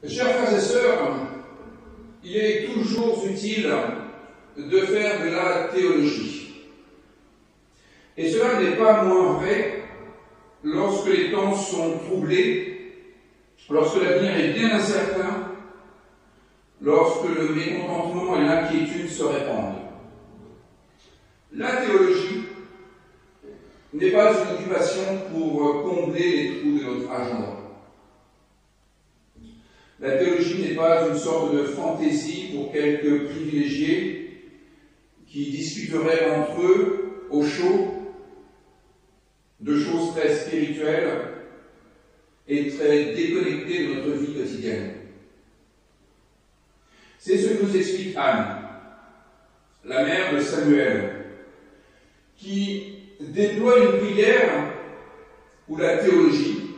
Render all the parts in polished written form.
Chers frères et sœurs, il est toujours utile de faire de la théologie. Et cela n'est pas moins vrai lorsque les temps sont troublés, lorsque l'avenir est bien incertain, lorsque le mécontentement et l'inquiétude se répandent. La théologie n'est pas une occupation pour combler les trous de notre agenda. La théologie n'est pas une sorte de fantaisie pour quelques privilégiés qui discuteraient entre eux, au chaud, de choses très spirituelles et très déconnectées de notre vie quotidienne. C'est ce que nous explique Anne, la mère de Samuel, qui déploie une prière où la théologie,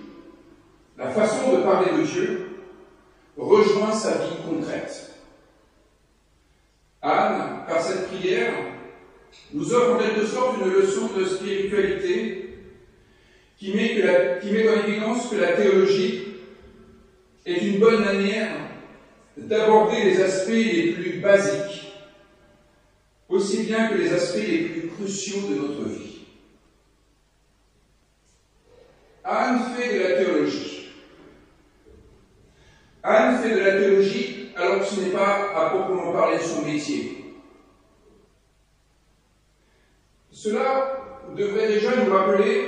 la façon de parler de Dieu, rejoint sa vie concrète. Anne, par cette prière, nous offre en quelque sorte une leçon de spiritualité qui met en évidence que la théologie est une bonne manière d'aborder les aspects les plus basiques, aussi bien que les aspects les plus cruciaux de notre vie. Anne fait de la théologie. Anne fait de la théologie alors que ce n'est pas à proprement parler son métier. Cela devrait déjà nous rappeler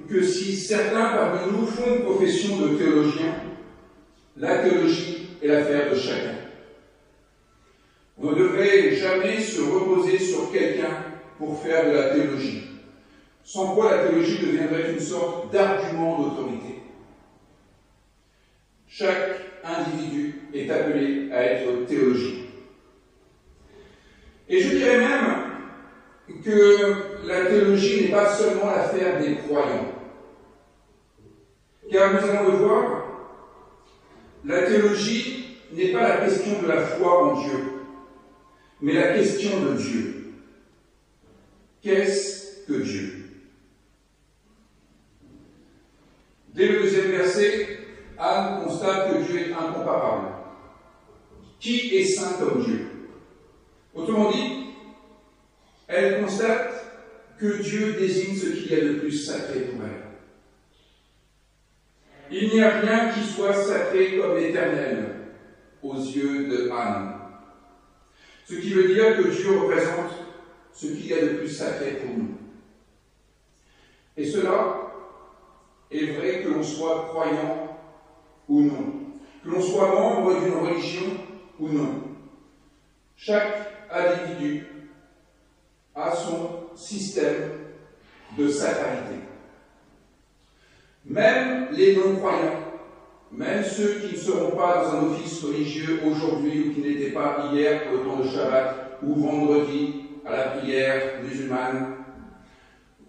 que si certains parmi nous font profession de théologiens, la théologie est l'affaire de chacun. On ne devrait jamais se reposer sur quelqu'un pour faire de la théologie, sans quoi la théologie deviendrait une sorte d'argument d'autorité. Chaque individu est appelé à être théologien. Et je dirais même que la théologie n'est pas seulement l'affaire des croyants. Car nous allons le voir, la théologie n'est pas la question de la foi en Dieu, mais la question de Dieu. Qu'est-ce que Dieu? Dès le deuxième verset, Anne constate que Dieu est incomparable. Qui est saint comme Dieu? Autrement dit, elle constate que Dieu désigne ce qu'il y a de plus sacré pour elle. Il n'y a rien qui soit sacré comme l'éternel aux yeux de Anne. Ce qui veut dire que Dieu représente ce qu'il y a de plus sacré pour nous. Et cela est vrai que l'on soit croyant ou non, que l'on soit membre d'une religion ou non. Chaque individu a son système de sacralité. Même les non-croyants, même ceux qui ne seront pas dans un office religieux aujourd'hui ou qui n'étaient pas hier pour le temps de Shabbat ou vendredi à la prière musulmane,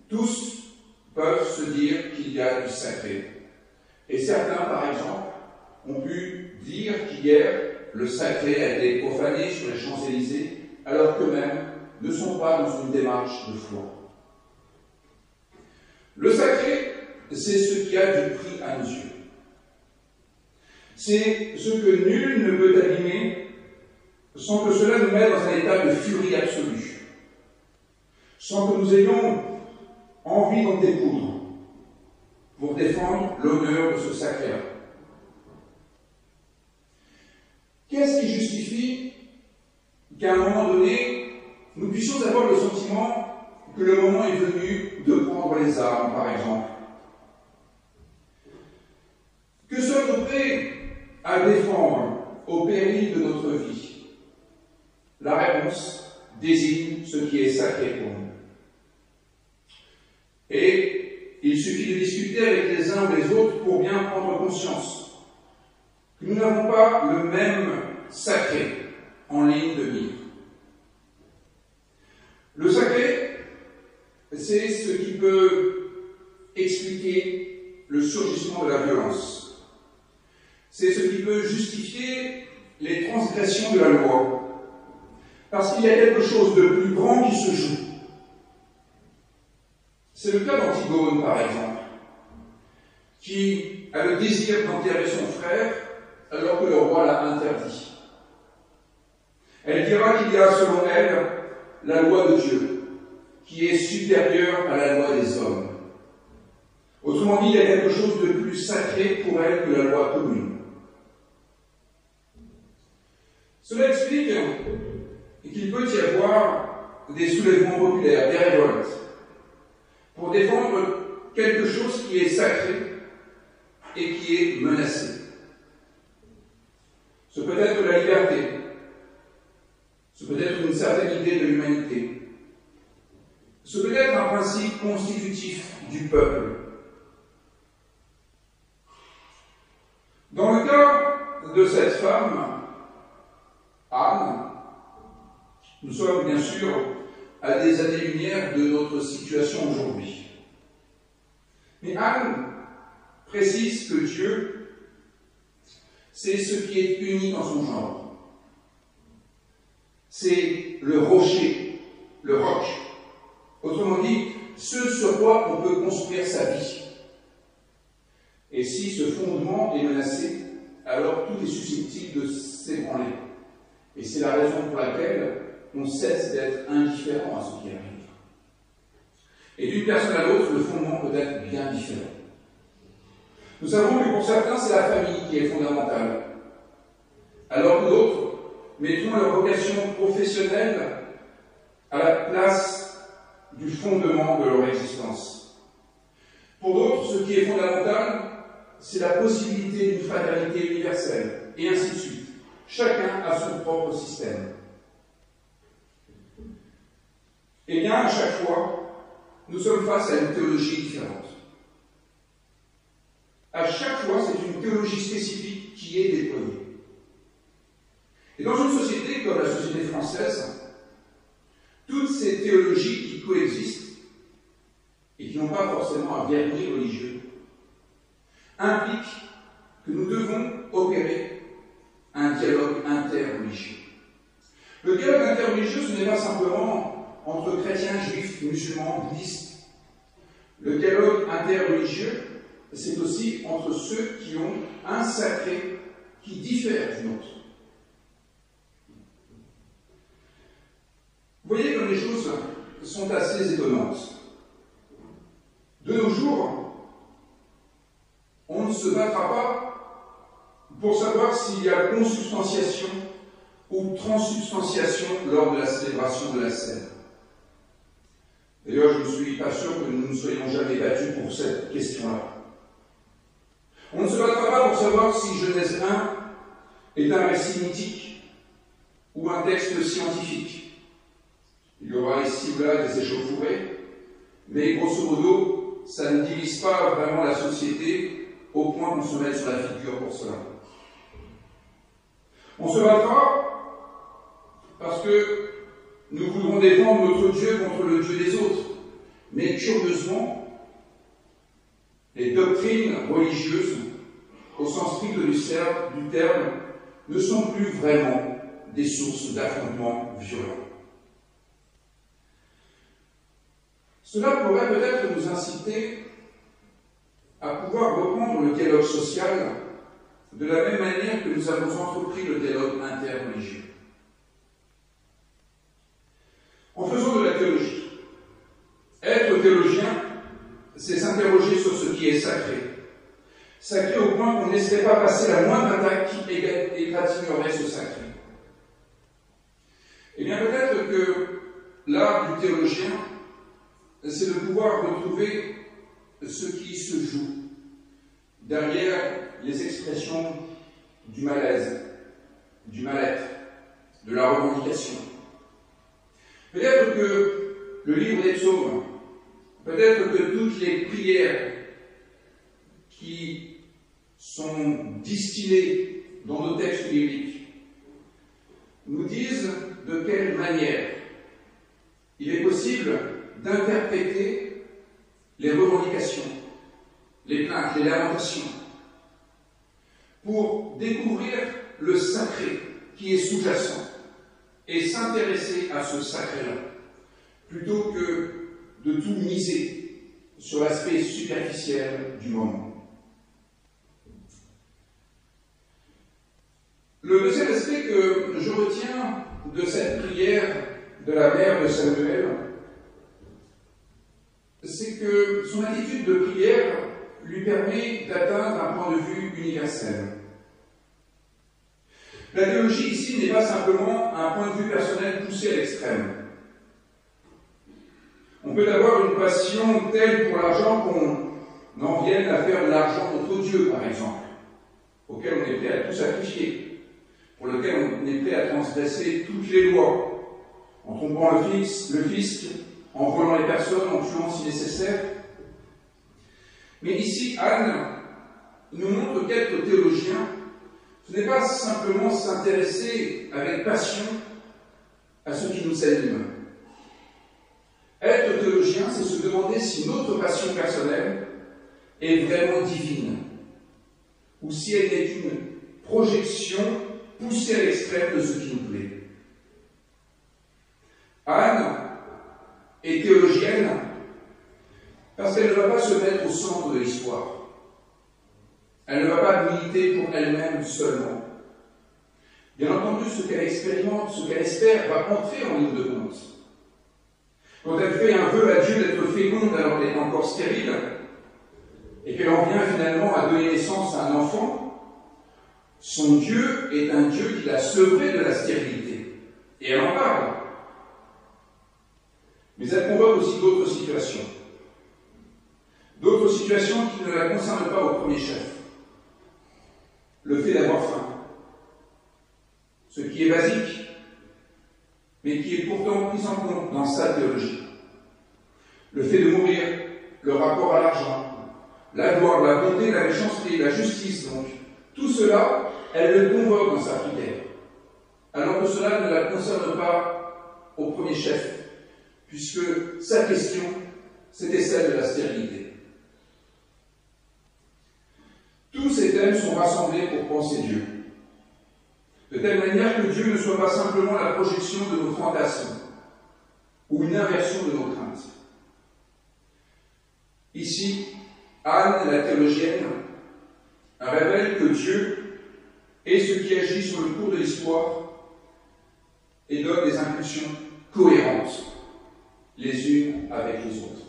tous peuvent se dire qu'il y a du sacré. Et certains, par exemple, ont pu dire qu'hier, le sacré a été profané sur les Champs-Élysées, alors qu'eux-mêmes ne sont pas dans une démarche de foi. Le sacré, c'est ce qui a du prix à nos yeux. C'est ce que nul ne peut abîmer sans que cela nous mette dans un état de furie absolue, sans que nous ayons envie d'en découdre pour défendre l'honneur de ce sacré-là. Qu'est-ce qui justifie qu'à un moment donné, nous puissions avoir le sentiment que le moment est venu de prendre les armes, par exemple? Que sommes-nous prêts à défendre au péril de notre vie? La réponse désigne ce qui est sacré pour nous. Et il suffit de discuter avec les uns ou les autres pour bien prendre conscience que nous n'avons pas le même sacré en ligne de mire. Le sacré, c'est ce qui peut expliquer le surgissement de la violence. C'est ce qui peut justifier les transgressions de la loi. Parce qu'il y a quelque chose de plus grand qui se joue. C'est le cas d'Antigone, par exemple, qui a le désir d'enterrer son frère alors que le roi l'a interdit. Elle dira qu'il y a, selon elle, la loi de Dieu, qui est supérieure à la loi des hommes. Autrement dit, il y a quelque chose de plus sacré pour elle que la loi commune. Cela explique qu'il peut y avoir des soulèvements populaires, des révoltes, pour défendre quelque chose qui est sacré et qui est menacé. Ce peut être la liberté, ce peut être une certaine idée de l'humanité, ce peut être un principe constitutif du peuple. Dans le cas de cette femme, Anne, nous sommes bien sûr à des années-lumière de notre situation aujourd'hui. Mais Anne précise que Dieu, c'est ce qui est unique en son genre. C'est le rocher, le roc. Autrement dit, ce sur quoi on peut construire sa vie. Et si ce fondement est menacé, alors tout est susceptible de s'ébranler. Et c'est la raison pour laquelle on cesse d'être indifférent à ce qui arrive. Et d'une personne à l'autre, le fondement peut être bien différent. Nous savons que pour certains, c'est la famille qui est fondamentale, alors que d'autres mettront leur vocation professionnelle à la place du fondement de leur existence. Pour d'autres, ce qui est fondamental, c'est la possibilité d'une fraternité universelle, et ainsi de suite. Chacun a son propre système. Eh bien, à chaque fois, nous sommes face à une théologie différente. À chaque fois, c'est une théologie spécifique qui est déployée. Et dans une société comme la société française, toutes ces théologies qui coexistent et qui n'ont pas forcément un vernis religieux impliquent que nous devons opérer un dialogue interreligieux. Le dialogue interreligieux, ce n'est pas simplement entre chrétiens, juifs, musulmans, bouddhistes. Le dialogue interreligieux, c'est aussi entre ceux qui ont un sacré qui diffère du nôtre. Vous voyez comme les choses sont assez étonnantes. De nos jours, on ne se battra pas pour savoir s'il y a consubstantiation ou transubstantiation lors de la célébration de la scène. D'ailleurs, je ne suis pas sûr que nous ne soyons jamais battus pour cette question-là. On ne se battra pas pour savoir si Genèse 1 est un récit mythique ou un texte scientifique. Il y aura ici ou là des échauffourées, mais grosso modo, ça ne divise pas vraiment la société au point qu'on se mette sur la figure pour cela. On se battra parce que nous voudrons défendre notre Dieu contre le Dieu des autres. Mais curieusement, les doctrines religieuses, au sens strict du terme, ne sont plus vraiment des sources d'affrontements violents. Cela pourrait peut-être nous inciter à pouvoir reprendre le dialogue social de la même manière que nous avons entrepris le dialogue interreligieux. En faisant de la théologie, être théologien, c'est s'interroger sur ce qui est sacré. Sacré au point qu'on n'essaie pas passer la moindre attaque qui égratignerait ce sacré. Eh bien, peut-être que l'art du théologien, c'est de pouvoir retrouver ce qui se joue derrière les expressions du malaise, du mal-être, de la revendication. Peut-être que le livre des psaumes, peut-être que toutes les prières qui sont distillées dans nos textes bibliques nous disent de quelle manière il est possible d'interpréter les revendications, les plaintes, les lamentations, pour découvrir le sacré qui est sous-jacent et s'intéresser à ce sacré-là, plutôt que de tout miser sur l'aspect superficiel du moment. Le deuxième aspect que je retiens de cette prière de la mère de Samuel, c'est que son attitude de prière lui permet d'atteindre un point de vue universel. La théologie ici n'est pas simplement un point de vue personnel poussé à l'extrême. On peut avoir une passion telle pour l'argent qu'on en vienne à faire de l'argent notre Dieu, par exemple, auquel on est prêt à tout sacrifier, pour lequel on est prêt à transgresser toutes les lois, en trompant le fisc, en volant les personnes, en tuant si nécessaire. Mais ici, Anne nous montre qu'être théologien, ce n'est pas simplement s'intéresser avec passion à ce qui nous anime. Être théologien, c'est se demander si notre passion personnelle est vraiment divine, ou si elle n'est qu'une projection poussée à l'extrême de ce qui nous plaît. Anne est théologienne parce qu'elle ne va pas se mettre au centre de l'histoire. Elle ne va pas militer pour elle-même seulement. Bien entendu, ce qu'elle expérimente, ce qu'elle espère, va entrer en ligne de compte. Quand elle fait un vœu à Dieu d'être féconde alors qu'elle est encore stérile, et qu'elle en vient finalement à donner naissance à un enfant, son Dieu est un Dieu qui l'a sevré de la stérilité. Et elle en parle. Mais elle convoque aussi d'autres situations. D'autres situations qui ne la concernent pas au premier chef. Le fait d'avoir faim. Ce qui est basique, mais qui est pourtant pris en compte dans sa théologie. Le fait de mourir, le rapport à l'argent, la gloire, la bonté, la méchanceté, la justice, donc. Tout cela, elle le convoque dans sa prière. Alors que cela ne la concerne pas au premier chef, puisque sa question, c'était celle de la stérilité. Tous ces thèmes sont rassemblés pour penser Dieu, de telle manière que Dieu ne soit pas simplement la projection de nos fantasmes ou une inversion de nos craintes. Ici, Anne, la théologienne, révèle que Dieu est ce qui agit sur le cours de l'histoire et donne des impulsions cohérentes les unes avec les autres.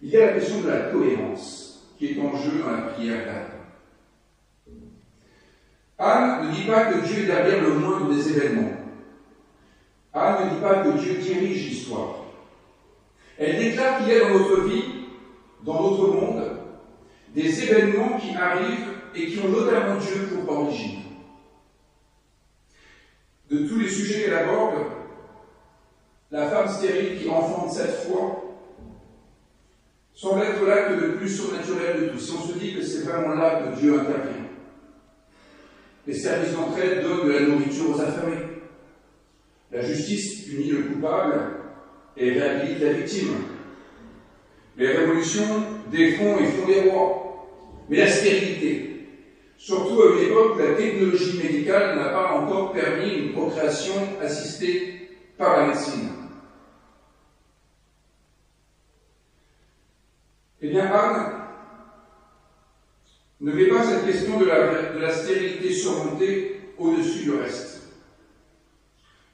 Il y a la question de la cohérence qui est en jeu dans la prière d'Anne. Anne ne dit pas que Dieu est derrière le moindre des événements. Anne ne dit pas que Dieu dirige l'histoire. Elle déclare qu'il y a dans notre vie, dans notre monde, des événements qui arrivent et qui ont notamment Dieu pour origine. De tous les sujets qu'elle aborde, la femme stérile qui enfante 7 fois semble être l'acte le plus surnaturel de tous. Si on se dit que c'est vraiment là que Dieu intervient. Les services d'entraide donnent de la nourriture aux affamés. La justice punit le coupable et réhabilite la victime. Les révolutions défont et font des rois. Mais la stérilité, surtout à une époque où la technologie médicale n'a pas encore permis une procréation assistée par la médecine. Eh bien, Anne ne met pas cette question de la stérilité surmontée au-dessus du reste.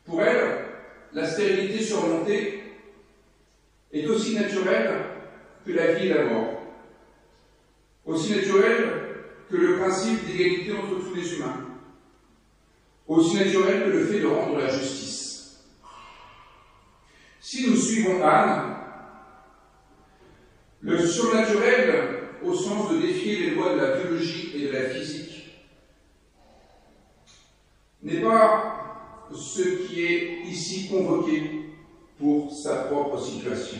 Pour elle, la stérilité surmontée est aussi naturelle que la vie et la mort, aussi naturelle que le principe d'égalité entre tous les humains, aussi naturel que le fait de rendre la justice. Si nous suivons Anne, le surnaturel, au sens de défier les lois de la biologie et de la physique, n'est pas ce qui est ici convoqué pour sa propre situation.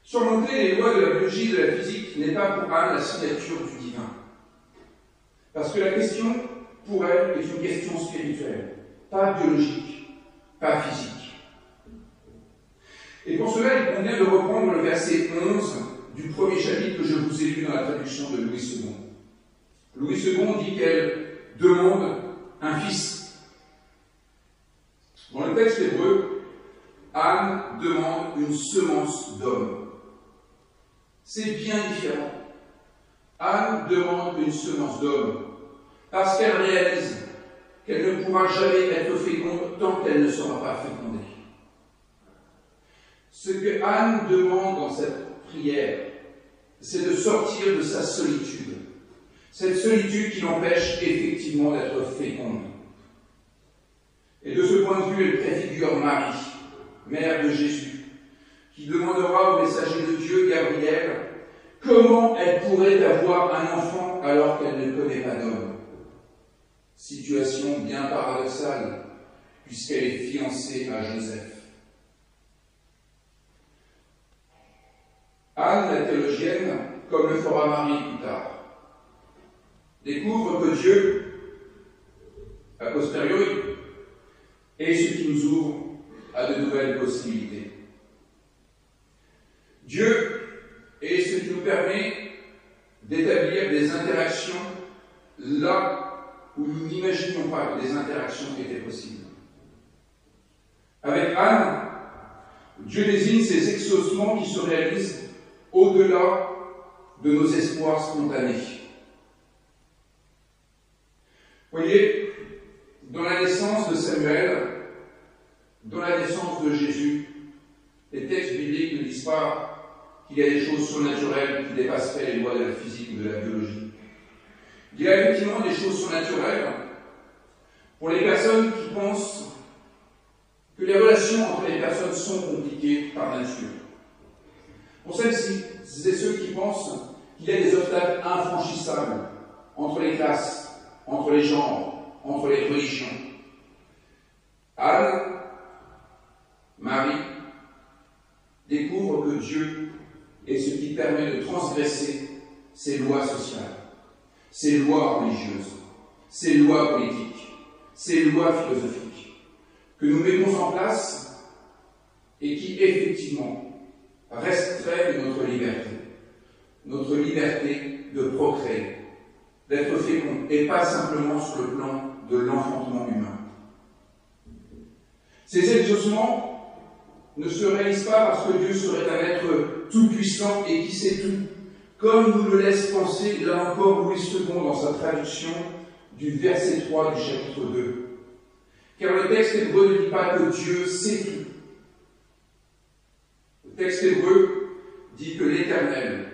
Surmonter les lois de la biologie et de la physique n'est pas pour Anne la signature du divin. Parce que la question, pour elle, est une question spirituelle, pas biologique, pas physique. Et pour cela, il convient de reprendre le verset 11 du premier chapitre que je vous ai lu dans la traduction de Louis II. Louis II dit qu'elle demande un fils. Dans le texte hébreu, Anne demande une semence d'homme. C'est bien différent. Anne demande une semence d'homme. parce qu'elle réalise qu'elle ne pourra jamais être féconde tant qu'elle ne sera pas fécondée. Ce que Anne demande dans cette prière, c'est de sortir de sa solitude. Cette solitude qui l'empêche effectivement d'être féconde. Et de ce point de vue, elle préfigure Marie, mère de Jésus, qui demandera au messager de Dieu, Gabriel, comment elle pourrait avoir un enfant alors qu'elle ne connaît pas d'homme. Situation bien paradoxale, puisqu'elle est fiancée à Joseph. Anne, la théologienne, comme le fera Marie plus tard, découvre que Dieu, a posteriori, est ce qui nous ouvre à de nouvelles possibilités. Dieu est ce qui nous permet d'établir des interactions là où nous n'imaginions pas que des interactions étaient possibles. Avec Anne, Dieu désigne ces exaucements qui se réalisent au-delà de nos espoirs spontanés. Voyez, dans la naissance de Samuel, dans la naissance de Jésus, les textes bibliques ne disent pas qu'il y a des choses surnaturelles qui dépasseraient les lois de la physique ou de la biologie. Il y a effectivement des choses surnaturelles pour les personnes qui pensent que les relations entre les personnes sont compliquées par nature. Pour celles-ci, c'est ceux qui pensent qu'il y a des obstacles infranchissables entre les classes, entre les genres, entre les religions. Anne, Marie, découvre que Dieu est ce qui permet de transgresser ces lois sociales, ces lois religieuses, ces lois politiques, ces lois philosophiques, que nous mettons en place et qui, effectivement, restreignent notre liberté de procréer, d'être fécond, et pas simplement sur le plan de l'enfantement humain. Ces exaucements ne se réalisent pas parce que Dieu serait un être tout-puissant et qui sait tout, comme nous le laisse penser, là encore, Louis II dans sa traduction du verset 3 du chapitre 2. Car le texte hébreu ne dit pas que Dieu sait tout. Le texte hébreu dit que l'Éternel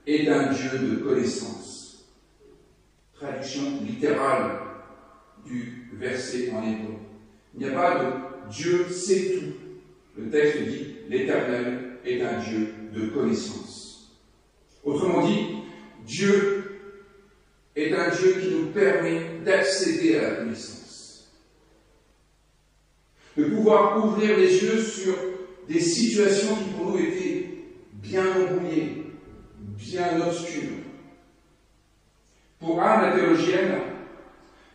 est un Dieu de connaissance. Traduction littérale du verset en hébreu. Il n'y a pas de Dieu sait tout. Le texte dit l'Éternel est un Dieu de connaissance. Autrement dit, Dieu est un Dieu qui nous permet d'accéder à la connaissance. De pouvoir ouvrir les yeux sur des situations qui pour nous étaient bien embrouillées, bien obscures. Pour Anne, la théologienne,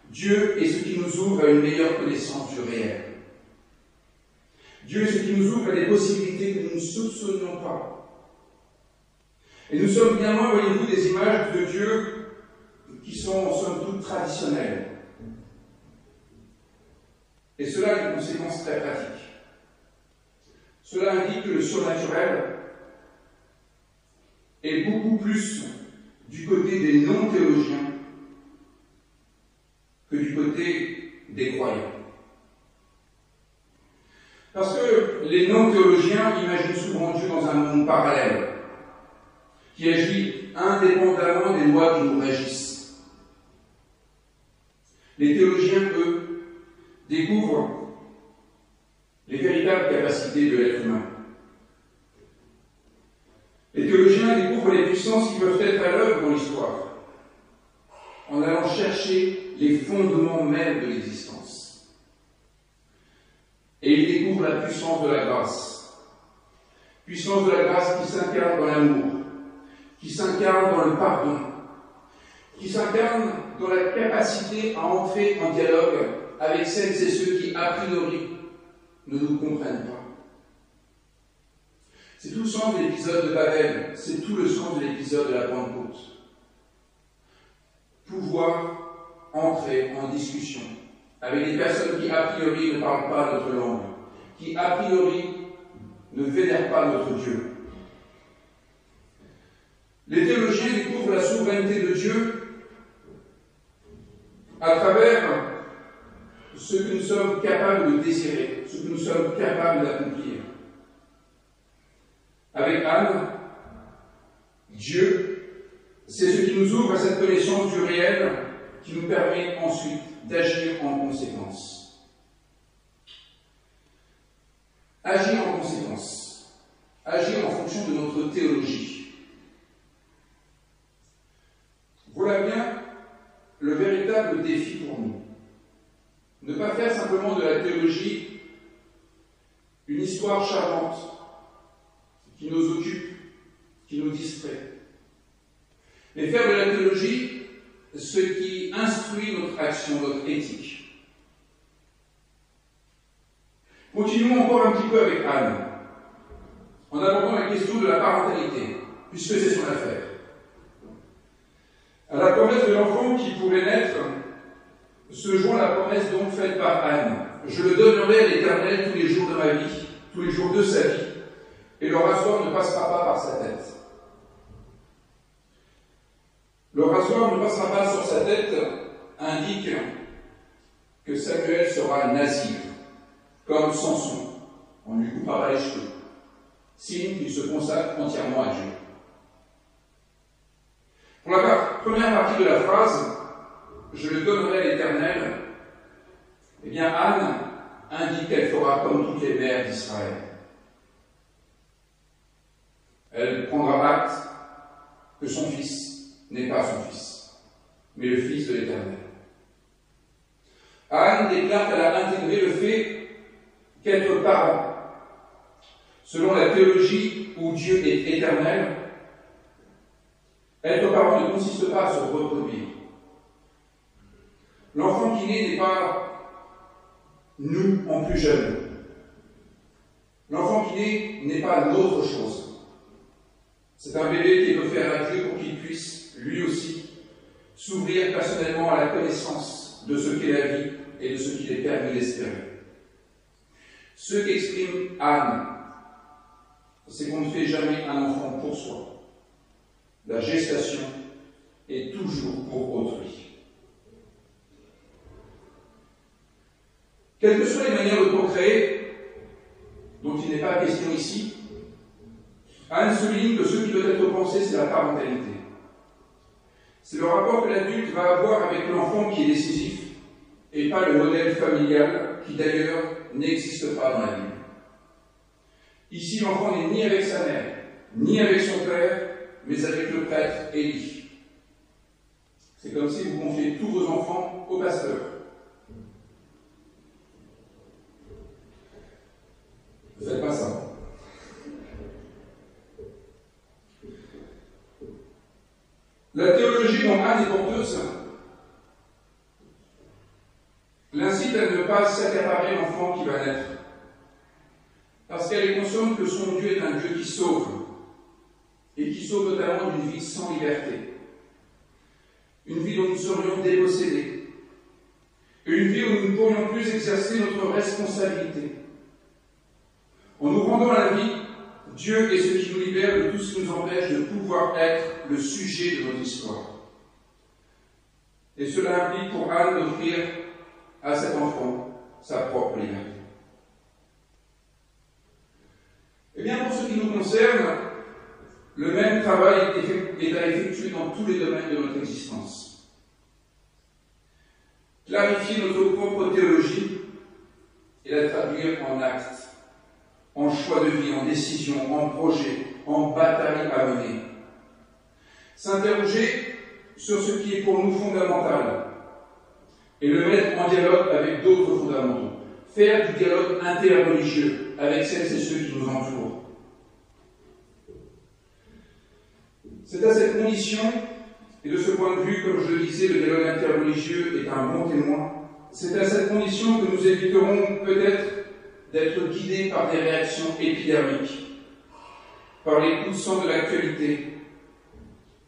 Dieu est ce qui nous ouvre à une meilleure connaissance du réel. Dieu est ce qui nous ouvre à des possibilités que nous ne soupçonnions pas. Et nous sommes bien loin, voyez-vous, des images de Dieu qui sont en somme toute traditionnelles. Et cela a une conséquence très pratique. Cela indique que le surnaturel est beaucoup plus du côté des non-théologiens que du côté des croyants. Parce que les non-théologiens imaginent souvent Dieu dans un monde parallèle, qui agit indépendamment des lois qui nous régissent. Les théologiens, eux, découvrent les véritables capacités de l'être humain. Les théologiens découvrent les puissances qui peuvent être à l'œuvre dans l'histoire, en allant chercher les fondements mêmes de l'existence. Et ils découvrent la puissance de la grâce. Puissance de la grâce qui s'incarne dans l'amour, qui s'incarne dans le pardon, qui s'incarne dans la capacité à entrer en dialogue avec celles et ceux qui, a priori, ne nous comprennent pas. C'est tout le sens de l'épisode de Babel, c'est tout le sens de l'épisode de la Pentecôte. Pouvoir entrer en discussion avec des personnes qui, a priori, ne parlent pas notre langue, qui, a priori, ne vénèrent pas notre Dieu. Les théologiens découvrent la souveraineté de Dieu à travers ce que nous sommes capables de désirer, ce que nous sommes capables d'accomplir. Avec Anne, Dieu, c'est ce qui nous ouvre à cette connaissance du réel qui nous permet ensuite d'agir en conséquence. Agir en conséquence. Agir en fonction de notre théologie. Voilà bien le véritable défi pour nous. Ne pas faire simplement de la théologie une histoire charmante qui nous occupe, qui nous distrait. Mais faire de la théologie ce qui instruit notre action, notre éthique. Continuons encore un petit peu avec Anne, en abordant la question de la parentalité, puisque c'est son affaire. À la promesse de l'enfant qui pourrait naître, se joint la promesse donc faite par Anne. Je le donnerai à l'Éternel tous les jours de ma vie, tous les jours de sa vie, et le rasoir ne passera pas par sa tête. Le rasoir ne passera pas sur sa tête indique que Samuel sera nazir, comme Samson. On lui coupera pas les cheveux, signe qu'il se consacre entièrement à Dieu. Pour la première partie de la phrase, je le donnerai à l'Éternel, eh bien Anne indique qu'elle fera comme toutes les mères d'Israël. Elle prendra acte que son fils n'est pas son fils, mais le fils de l'Éternel. Anne déclare qu'elle a intégré le fait qu'être parent, selon la théologie où Dieu est éternel, être parent ne consiste pas à se reproduire. L'enfant qui naît n'est pas nous en plus jeunes. L'enfant qui naît n'est pas notre chose. C'est un bébé qui est offert à Dieu pour qu'il puisse, lui aussi, s'ouvrir personnellement à la connaissance de ce qu'est la vie et de ce qu'il est permis d'espérer. Ce qu'exprime Anne, c'est qu'on ne fait jamais un enfant pour soi. La gestation est toujours pour autrui. Quelles que soient les manières de procréer, dont il n'est pas question ici, Anne souligne que ce qui doit être pensé, c'est la parentalité. C'est le rapport que l'adulte va avoir avec l'enfant qui est décisif, et pas le modèle familial qui d'ailleurs n'existe pas dans la Bible. Ici, l'enfant n'est ni avec sa mère, ni avec son père, mais avec le prêtre Élie. C'est comme si vous confiez tous vos enfants au pasteur. Ne faites pas ça. La théologie dont Anne est porteuse l'incite à ne pas s'accaparer l'enfant qui va naître, parce qu'elle est consciente que son Dieu est un Dieu qui sauve, et qui sauve notamment d'une vie sans liberté, une vie dont nous serions dépossédés, et une vie où nous ne pourrions plus exercer notre responsabilité. En nous rendant à la vie, Dieu est ce qui nous libère de tout ce qui nous empêche de pouvoir être le sujet de notre histoire. Et cela implique pour Anne d'offrir à cet enfant sa propre liberté. Eh bien, pour ce qui nous concerne, le même travail est à effectuer dans tous les domaines de notre existence. Clarifier notre propre théologie et la traduire en actes, en choix de vie, en décision, en projet, en bataille à mener. S'interroger sur ce qui est pour nous fondamental et le mettre en dialogue avec d'autres fondamentaux. Faire du dialogue interreligieux avec celles et ceux qui nous entourent. C'est à cette condition, et de ce point de vue, comme je le disais, le dialogue interreligieux est un bon témoin, c'est à cette condition que nous éviterons peut-être d'être guidés par des réactions épidermiques, par les coups de sang de l'actualité,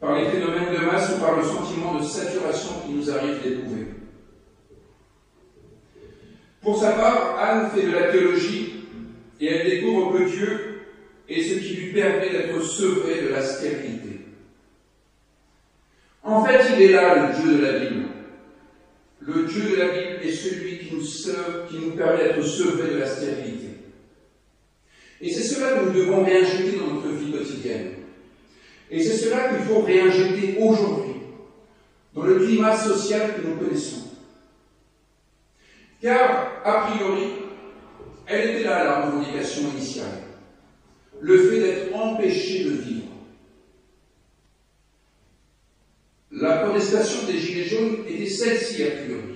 par les phénomènes de masse ou par le sentiment de saturation qui nous arrive d'éprouver. Pour sa part, Anne fait de la théologie et elle découvre que Dieu est ce qui lui permet d'être sevré de la stérilité. En fait, il est là, le Dieu de la Bible, le Dieu de la Bible est celui qui nous sauve, qui nous permet d'être sauvés de la stérilité. Et c'est cela que nous devons réinjecter dans notre vie quotidienne. Et c'est cela qu'il faut réinjecter aujourd'hui, dans le climat social que nous connaissons. Car, a priori, elle était là, la revendication initiale. Le fait d'être empêché de vivre. La protestation des Gilets jaunes était celle-ci, a priori.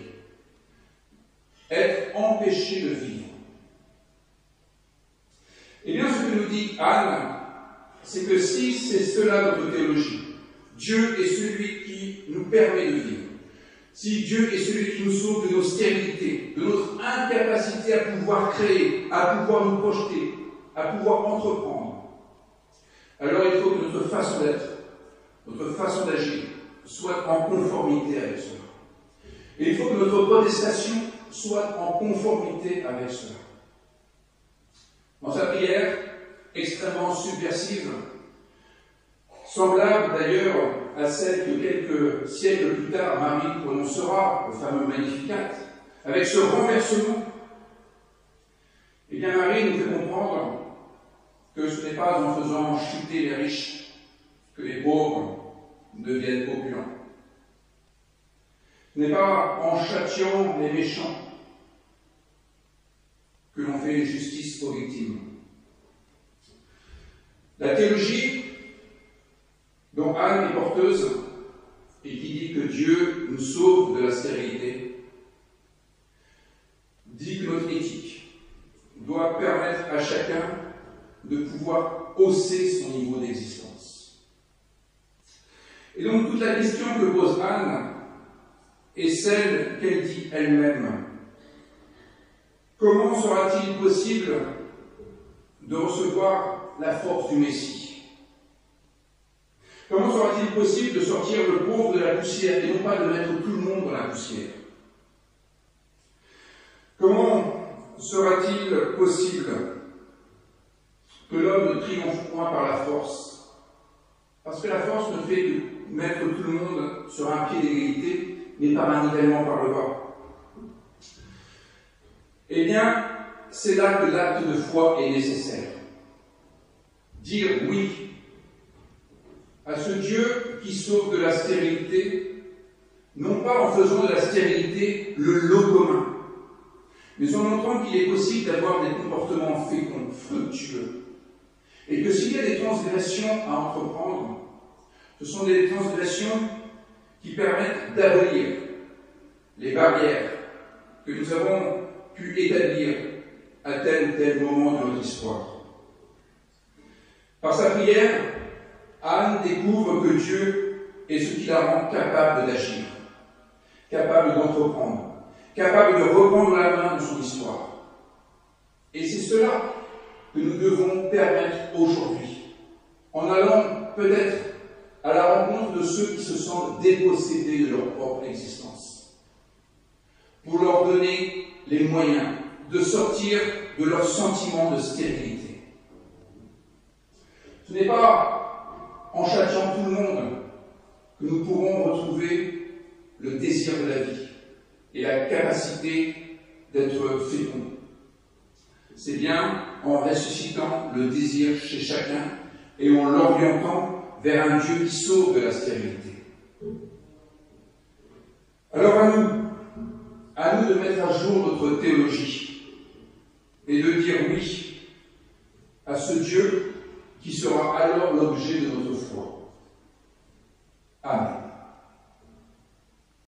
Être empêché de vivre. Eh bien, ce que nous dit Anne, c'est que si c'est cela notre théologie, Dieu est celui qui nous permet de vivre. Si Dieu est celui qui nous sauve de nos stérilités, de notre incapacité à pouvoir créer, à pouvoir nous projeter, à pouvoir entreprendre, alors il faut que notre façon d'être, notre façon d'agir, soit en conformité avec cela. Et il faut que notre protestation soit en conformité avec cela. Dans sa prière, extrêmement subversive, semblable d'ailleurs à celle que quelques siècles plus tard Marie prononcera, le fameux Magnificat, avec ce renversement, eh bien Marie nous fait comprendre que ce n'est pas en faisant chuter les riches que les pauvres deviennent opulents. Ce n'est pas en châtiant les méchants que l'on fait justice aux victimes. La théologie dont Anne est porteuse et qui dit que Dieu nous sauve de la stérilité, dit que notre éthique doit permettre à chacun de pouvoir hausser son niveau d'existence. Et donc toute la question que pose Anne est celle qu'elle dit elle-même. Comment sera-t-il possible de recevoir la force du Messie? Comment sera-t-il possible de sortir le pauvre de la poussière et non pas de mettre tout le monde dans la poussière? Comment sera-t-il possible que l'homme ne triomphe point par la force? Parce que la force ne fait que mettre tout le monde sur un pied d'égalité, mais par un nivellement par le bas. Eh bien, c'est là que l'acte de foi est nécessaire. Dire oui à ce Dieu qui sauve de la stérilité, non pas en faisant de la stérilité le lot commun, mais en montrant qu'il est possible d'avoir des comportements féconds, fructueux, et que s'il y a des transgressions à entreprendre, ce sont des transgressions qui permettent d'abolir les barrières que nous avons pu établir à tel ou tel moment de notre histoire. Par sa prière, Anne découvre que Dieu est ce qui la rend capable d'agir, capable d'entreprendre, capable de reprendre la main de son histoire. Et c'est cela que nous devons permettre aujourd'hui, en allant peut-être à la rencontre de ceux qui se sentent dépossédés de leur propre existence, pour leur donner les moyens de sortir de leur sentiment de stérilité. Ce n'est pas en châtiant tout le monde que nous pourrons retrouver le désir de la vie et la capacité d'être fécond. C'est bien en ressuscitant le désir chez chacun et en l'orientant vers un Dieu qui sauve de la stérilité. Alors à nous de mettre à jour notre théologie et de dire oui à ce Dieu qui sera alors l'objet de notre foi.